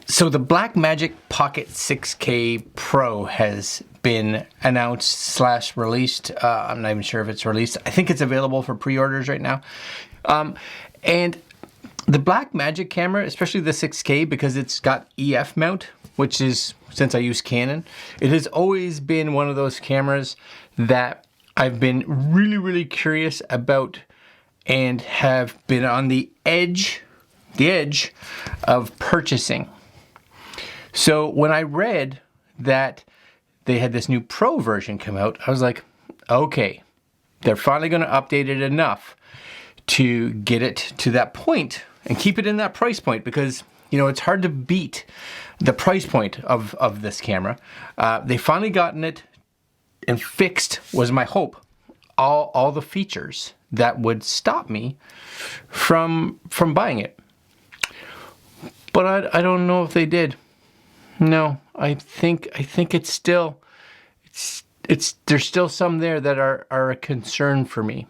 So the Blackmagic Pocket 6K Pro has been announced / released. I'm not even sure if it's released. I think it's available for pre-orders right now. And the Blackmagic camera, especially the 6K, because it's got EF mount, which is, since I use Canon, it has always been one of those cameras that I've been really curious about and have been on the edge of purchasing. So when I read that they had this new Pro version come out, I was like, okay, they're finally going to update it enough to get it to that point and keep it in that price point, because, you know, it's hard to beat the price point of this camera. They finally gotten it and fixed, was my hope, all the features that would stop me from buying it. But I don't know if they did. No, I think it's still, there's still some there that are a concern for me.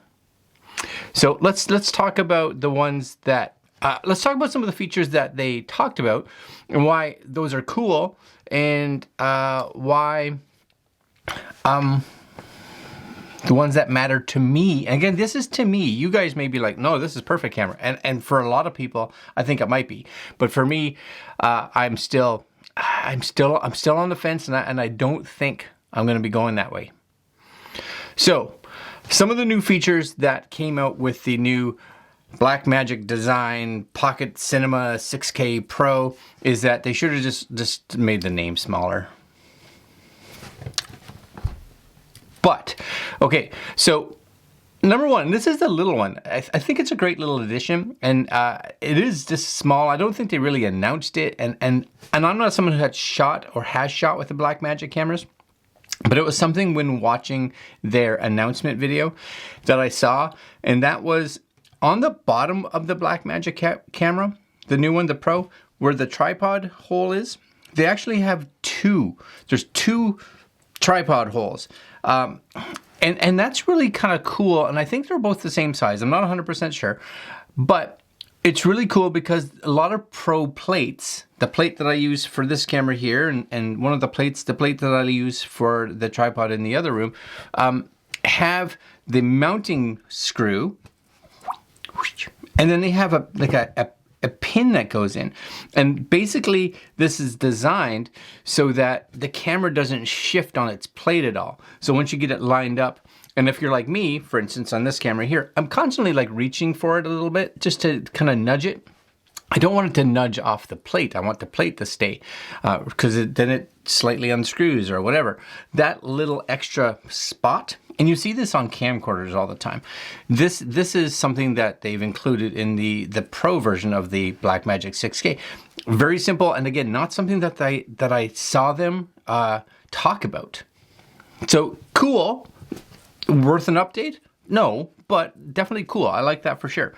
So let's talk about the ones that, let's talk about some of the features that they talked about and why those are cool, and why the ones that matter to me. And again, this is to me. You guys may be like, no, this is perfect camera. And for a lot of people, I think it might be. But for me, I'm still on the fence, and I don't think I'm going to be going that way. So, some of the new features that came out with the new Blackmagic Design Pocket Cinema 6K Pro is that they should have just made the name smaller. But, okay, so number one, this is the little one. I think it's a great little addition, and it is just small. I don't think they really announced it, and I'm not someone who had shot or has shot with the Blackmagic cameras, but it was something when watching their announcement video that I saw, and that was on the bottom of the Blackmagic camera, the new one, the Pro, where the tripod hole is. They actually have there's two tripod holes. And that's really kind of cool, and I think they're both the same size. I'm not 100% sure, but it's really cool because a lot of Pro plates, the plate that I use for this camera here, and one of the plate that I use for the tripod in the other room, have the mounting screw, and then they have a pin that goes in. And basically this is designed so that the camera doesn't shift on its plate at all. So once you get it lined up, and if you're like me, for instance, on this camera here, I'm constantly like reaching for it a little bit just to kind of nudge it. I don't want it to nudge off the plate. I want the plate to stay, because then it slightly unscrews or whatever. That little extra spot, and you see this on camcorders all the time. This is something that they've included in the Pro version of the Blackmagic 6K. Very simple, and again, not something that I saw them talk about. So cool, worth an update? No, but definitely cool. I like that for sure.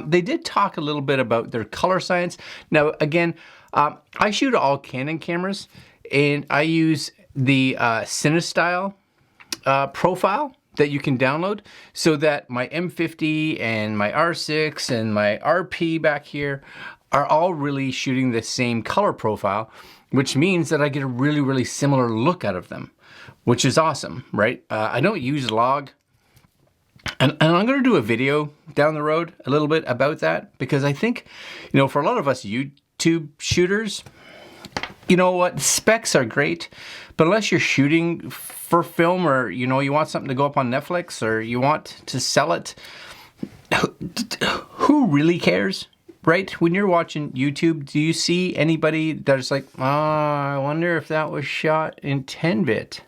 They did talk a little bit about their color science. Now, again, I shoot all Canon cameras, and I use the CineStyle profile that you can download, so that my M50 and my R6 and my RP back here are all really shooting the same color profile, which means that I get a really similar look out of them, which is awesome, right? I don't use log. And I'm going to do a video down the road a little bit about that, because I think, you know, for a lot of us YouTube shooters, you know what, specs are great, but unless you're shooting for film, or, you know, you want something to go up on Netflix, or you want to sell it, who really cares, right? When you're watching YouTube, do you see anybody that's like, oh, I wonder if that was shot in 10-bit?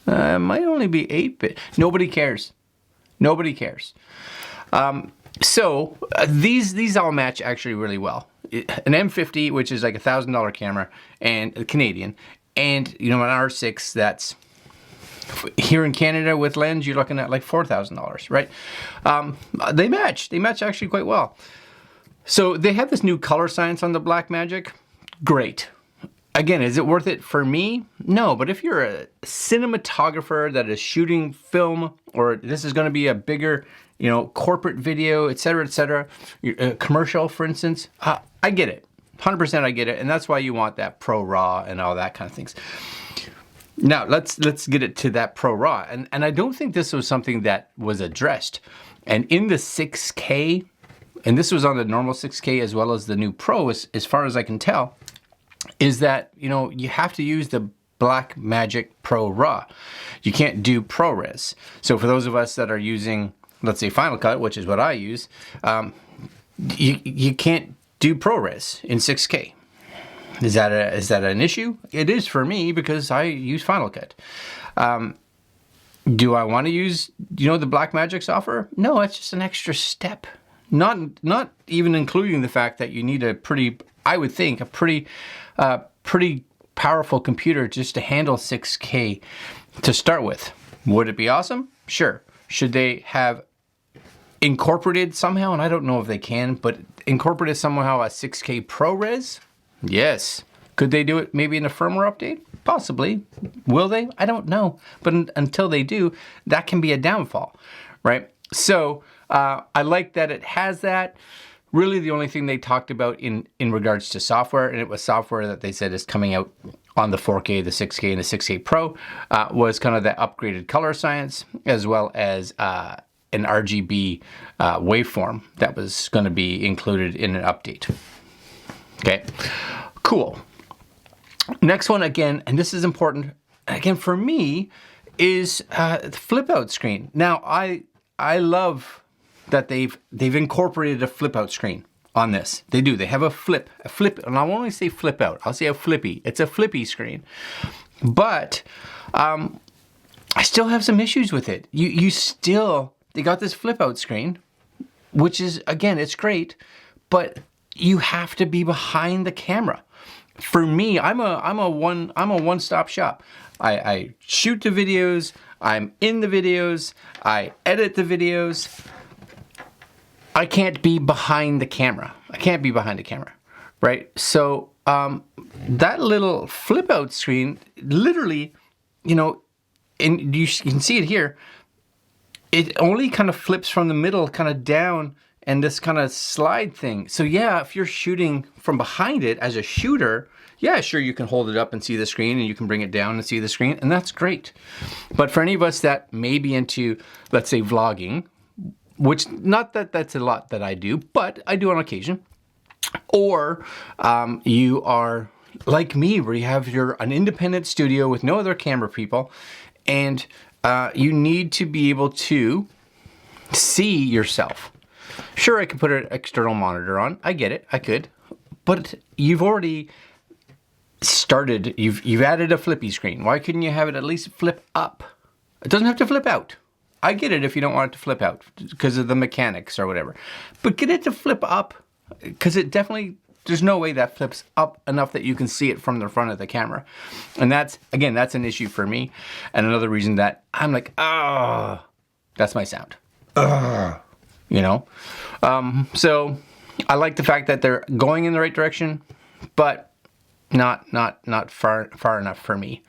It might only be 8-bit. Nobody cares. Nobody cares. So these all match actually really well. An M50, which is like $1,000 camera, and Canadian, and, you know, an R6 that's here in Canada with lens, you're looking at like $4,000, right? They match actually quite well. So they have this new color science on the Blackmagic. Great. Again, is it worth it for me? No, but if you're a cinematographer that is shooting film, or this is going to be a bigger, you know, corporate video, etc., commercial, for instance, I get it. 100% I get it, and that's why you want that Pro RAW and all that kind of things. Now, let's get it to that Pro RAW, and I don't think this was something that was addressed. And in the 6K, and this was on the normal 6K as well as the new Pro, as far as I can tell, is that, you know, you have to use the Blackmagic Pro RAW. You can't do ProRes. So for those of us that are using, let's say, Final Cut, which is what I use, you can't do ProRes in 6K. Is that an issue? It is for me because I use Final Cut. Do I want to use, you know, the Blackmagic software? No, it's just an extra step. Not even including the fact that you need a pretty, I would think, a pretty powerful computer just to handle 6K to start with. Would it be awesome? Sure. Should they have incorporated somehow, and I don't know if they can, but incorporated somehow a 6K ProRes? Yes. Could they do it maybe in a firmware update? Possibly. Will they? I don't know. But until they do, that can be a downfall, right? So I like that it has that. Really, the only thing they talked about in regards to software, and it was software that they said is coming out on the 4K, the 6K, and the 6K Pro, was kind of the upgraded color science, as well as an RGB waveform that was going to be included in an update. Okay, cool. Next one again, and this is important, again for me, is the flip out screen. Now, I love that they've incorporated a flip out screen on this. They do. They have a flip, and I won't only say flip out. I'll say a flippy. It's a flippy screen. But I still have some issues with it. They got this flip out screen, which is, again, it's great, but you have to be behind the camera. For me, I'm a one-stop shop. I shoot the videos, I'm in the videos, I edit the videos. I can't be behind the camera. Right? So that little flip out screen, literally, you know, and you can see it here, it only kind of flips from the middle kind of down and this kind of slide thing. So yeah, if you're shooting from behind it as a shooter, yeah, sure, you can hold it up and see the screen, and you can bring it down and see the screen, and that's great. But for any of us that may be into, let's say, vlogging, which, not that that's a lot that I do, but I do on occasion, or you are like me, where you have an independent studio with no other camera people, and you need to be able to see yourself. Sure, I could put an external monitor on. I get it. I could. But you've already started. You've added a flippy screen. Why couldn't you have it at least flip up? It doesn't have to flip out. I get it if you don't want it to flip out because of the mechanics or whatever. But get it to flip up, because it definitely, there's no way that flips up enough that you can see it from the front of the camera. And that's, again, that's an issue for me. And another reason that I'm like, that's my sound. You know? So I like the fact that they're going in the right direction, but not far enough for me.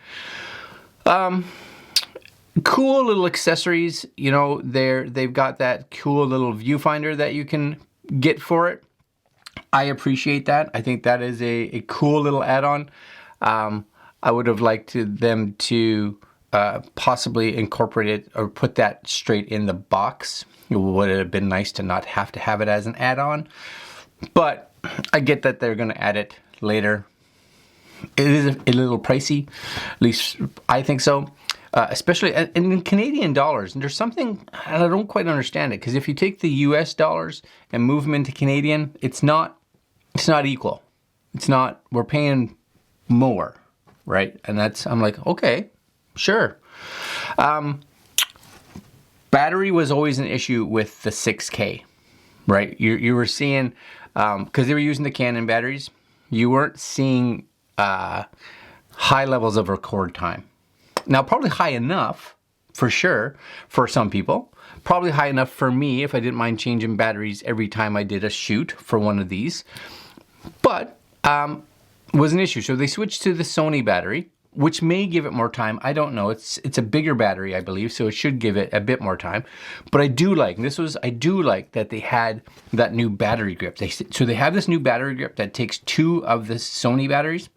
Cool little accessories, you know, they've got that cool little viewfinder that you can get for it. I appreciate that. I think that is a cool little add-on. I would have liked them to possibly incorporate it or put that straight in the box. It would have been nice to not have to have it as an add-on, but I get that they're going to add it later. It is a little pricey, at least I think so, especially in Canadian dollars. And there's something, I don't quite understand it, because if you take the US dollars and move them into Canadian, it's not equal. It's not, we're paying more, right? And that's, I'm like, okay, sure. Battery was always an issue with the 6K, right? You were seeing, because they were using the Canon batteries, you weren't seeing high levels of record time. Now, probably high enough, for sure, for some people. Probably high enough for me if I didn't mind changing batteries every time I did a shoot for one of these. But was an issue. So they switched to the Sony battery, which may give it more time. I don't know. It's a bigger battery, I believe, so it should give it a bit more time. But I do like that they had that new battery grip. So they have this new battery grip that takes 2 of the Sony batteries.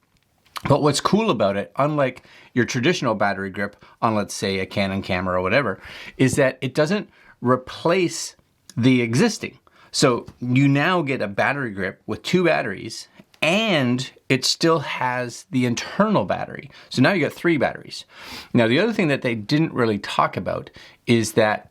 But what's cool about it, unlike your traditional battery grip on, let's say, a Canon camera or whatever, is that it doesn't replace the existing. So you now get a battery grip with 2 batteries, and it still has the internal battery. So now you got 3 batteries. Now, the other thing that they didn't really talk about is that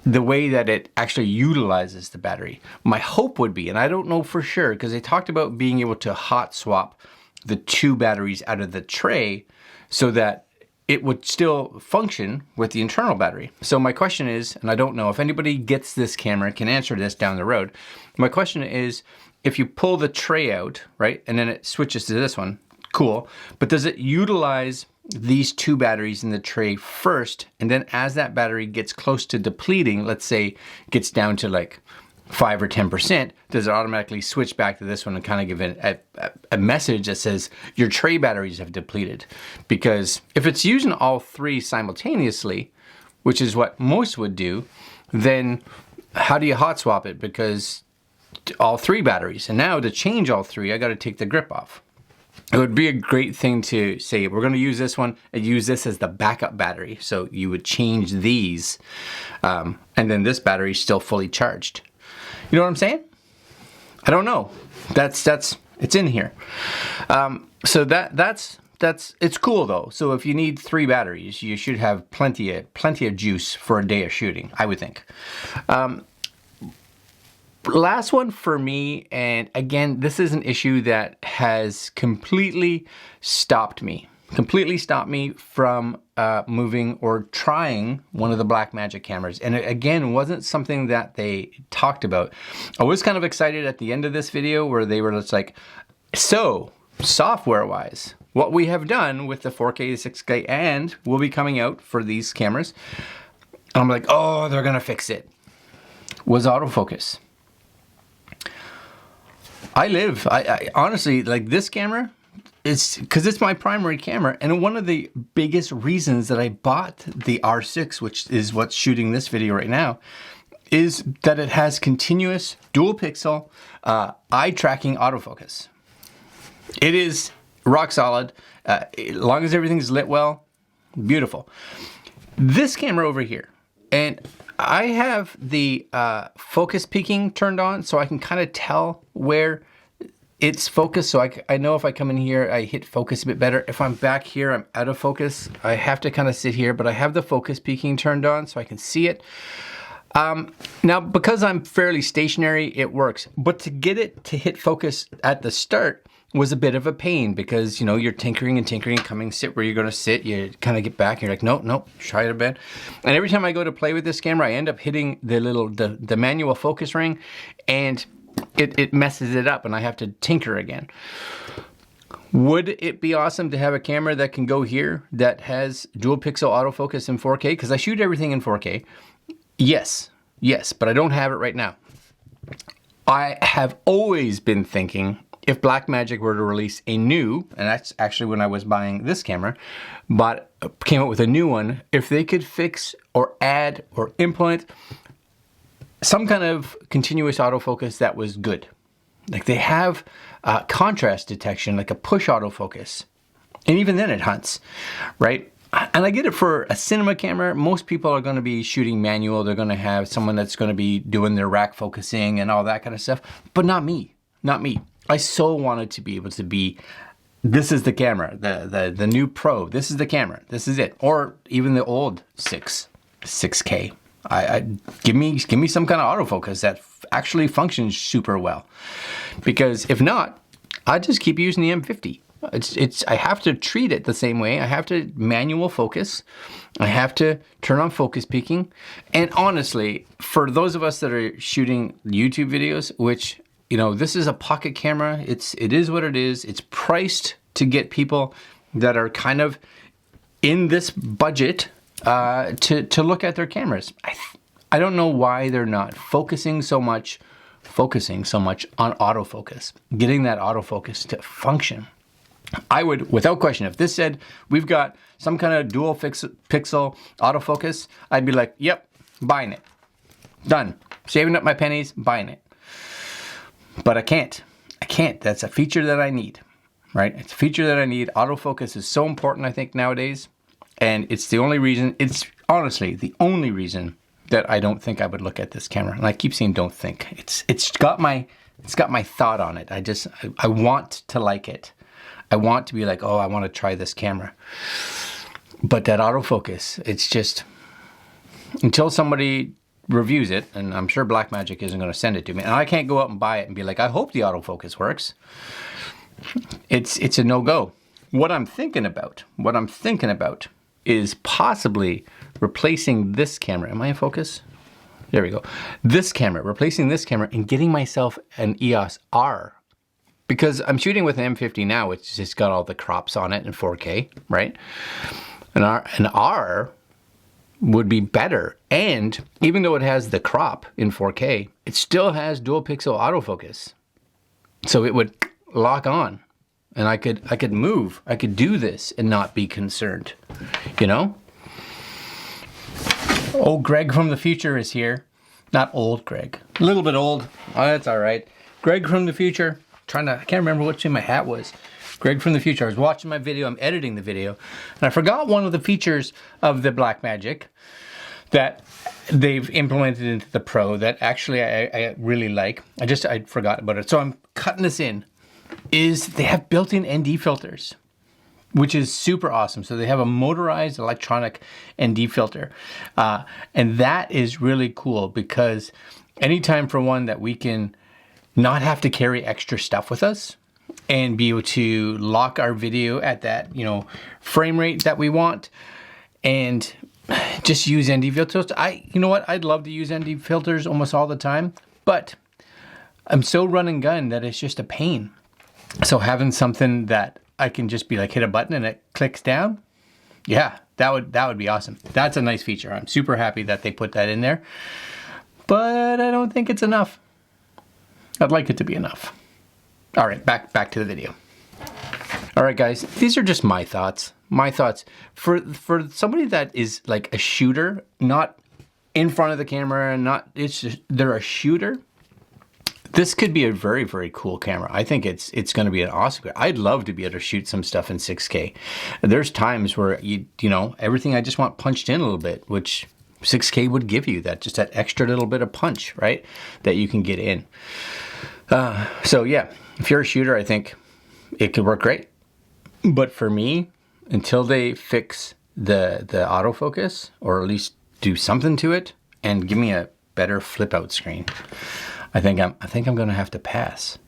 the way that it actually utilizes the battery. My hope would be, and I don't know for sure, because they talked about being able to hot swap the 2 batteries out of the tray so that it would still function with the internal battery. So my question is, and I don't know if anybody gets this camera, can answer this down the road. My question is, if you pull the tray out, right, and then it switches to this one, cool, but does it utilize these 2 batteries in the tray first, and then as that battery gets close to depleting, let's say gets down to like 5 or 10%, does it automatically switch back to this one and kind of give it a message that says your tray batteries have depleted? Because if it's using all 3 simultaneously, which is what most would do, then how do you hot swap it? Because all 3 batteries, and now to change all 3, I got to take the grip off. It would be a great thing to say, we're going to use this one and use this as the backup battery. So you would change these, and then this battery is still fully charged. You know what I'm saying? I don't know. It's in here. So that's it's cool though. So if you need 3 batteries, you should have plenty of juice for a day of shooting, I would think. Last one for me, and again, this is an issue that has completely stopped me from moving or trying one of the Blackmagic cameras. And it, again, wasn't something that they talked about. I was kind of excited at the end of this video where they were just like, so software-wise, what we have done with the 4K to 6K and will be coming out for these cameras, and I'm like, oh, they're gonna fix it, was autofocus. I honestly, like this camera, it's because it's my primary camera, and one of the biggest reasons that I bought the R6, which is what's shooting this video right now, is that it has continuous dual pixel eye tracking autofocus. It is rock solid, as long as everything's lit well, beautiful. This camera over here, and I have the focus peaking turned on so I can kind of tell where it's focused. So I know if I come in here, I hit focus a bit better. If I'm back here, I'm out of focus. I have to kind of sit here, but I have the focus peaking turned on so I can see it. Now, because I'm fairly stationary, it works. But to get it to hit focus at the start was a bit of a pain because, you know, you're tinkering and tinkering, coming, sit where you're going to sit. You kind of get back and you're like, nope, try it a bit. And every time I go to play with this camera, I end up hitting the manual focus ring, and it messes it up and I have to tinker again. Would it be awesome to have a camera that can go here that has dual pixel autofocus in 4K? Because I shoot everything in 4K. Yes, but I don't have it right now. I have always been thinking, if Blackmagic were to release a new, and that's actually when I was buying this camera, but came up with a new one, if they could fix or add or implement some kind of continuous autofocus that was good. Like they have contrast detection, like a push autofocus, and even then it hunts, right? And I get it for a cinema camera. Most people are going to be shooting manual. They're going to have someone that's going to be doing their rack focusing and all that kind of stuff, but not me. I so wanted to be able to be, this is the camera, the new Pro, this is the camera, this is it. Or even the old 6K. Give me some kind of autofocus that actually functions super well. Because if not, I just keep using the M50. I have to treat it the same way. I have to manual focus. I have to turn on focus peaking. And honestly, for those of us that are shooting YouTube videos, which, you know, this is a pocket camera. It is what it is. It's priced to get people that are kind of in this budget to look at their cameras. I don't know why they're not focusing so much on autofocus, getting that autofocus to function. I would, without question, if this said we've got some kind of dual pixel autofocus, I'd be like, yep, buying it. Done. Saving up my pennies, buying it. But I can't. I can't. That's a feature that I need, right? It's a feature that I need. Autofocus is so important, I think, nowadays. And it's the only reason, it's honestly the only reason that I don't think I would look at this camera. And I keep saying don't think. It's got my thought on it. I want to like it. I want to be like, oh, I want to try this camera. But that autofocus, it's just, until somebody reviews it, and I'm sure Blackmagic isn't going to send it to me, and I can't go out and buy it and be like, I hope the autofocus works. It's a no-go. What I'm thinking about is possibly replacing this camera. Am I in focus? There we go. This camera, replacing this camera and getting myself an EOS R. Because I'm shooting with an M50 now, which just got all the crops on it in 4K, right? An R would be better. And even though it has the crop in 4K, it still has dual pixel autofocus. So it would lock on. And I could move. I could do this and not be concerned. You know? Old Greg from the future is here. Not old Greg. A little bit old. Oh, that's all right. Greg from the future. I can't remember which my hat was. Greg from the future. I was watching my video. I'm editing the video. And I forgot one of the features of the Blackmagic that they've implemented into the Pro that actually I really like. I forgot about it. So I'm cutting this in. Is they have built-in ND filters, which is super awesome. So they have a motorized electronic ND filter. And that is really cool because anytime for one that we can not have to carry extra stuff with us and be able to lock our video at that, frame rate that we want and just use ND filters. You know what? I'd love to use ND filters almost all the time, but I'm so run and gun that it's just a pain. So having something that I can just be like, hit a button and it clicks down. Yeah, that would be awesome. That's a nice feature. I'm super happy that they put that in there, but I don't think it's enough. I'd like it to be enough. All right, back to the video. All right, guys, these are just my thoughts. My thoughts for somebody that is like a shooter, not in front of the camera, and they're a shooter. This could be a very, very cool camera. I think it's going to be an awesome. I'd love to be able to shoot some stuff in 6K. There's times where you know everything I just want punched in a little bit, which 6K would give you that extra little bit of punch, right? That you can get in. So yeah, if you're a shooter, I think it could work great. But for me, until they fix the autofocus, or at least do something to it and give me a better flip out screen, I think I'm gonna have to pass.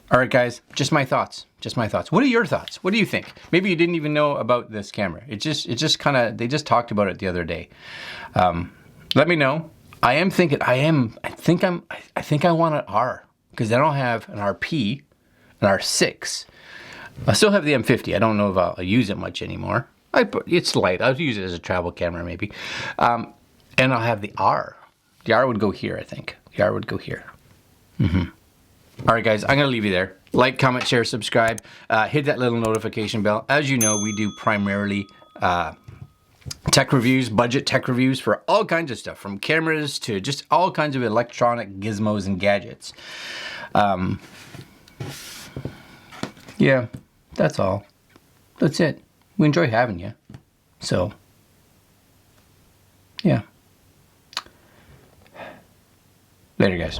All right, guys, just my thoughts. What are your thoughts? What do you think? Maybe you didn't even know about this camera. It just kind of, they just talked about it the other day. Let me know. I think I want an R, because I don't have an RP, an R6. I still have the M50. I don't know if I'll use it much anymore. It's light. I'll use it as a travel camera maybe. And I'll have the R. The R would go here, I think. The R would go here. All right, guys, I'm going to leave you there. Like, comment, share, subscribe. Hit that little notification bell. As you know, we do primarily tech reviews, budget tech reviews for all kinds of stuff, from cameras to just all kinds of electronic gizmos and gadgets. Yeah, that's all. That's it. We enjoy having you. So, yeah. Later, guys.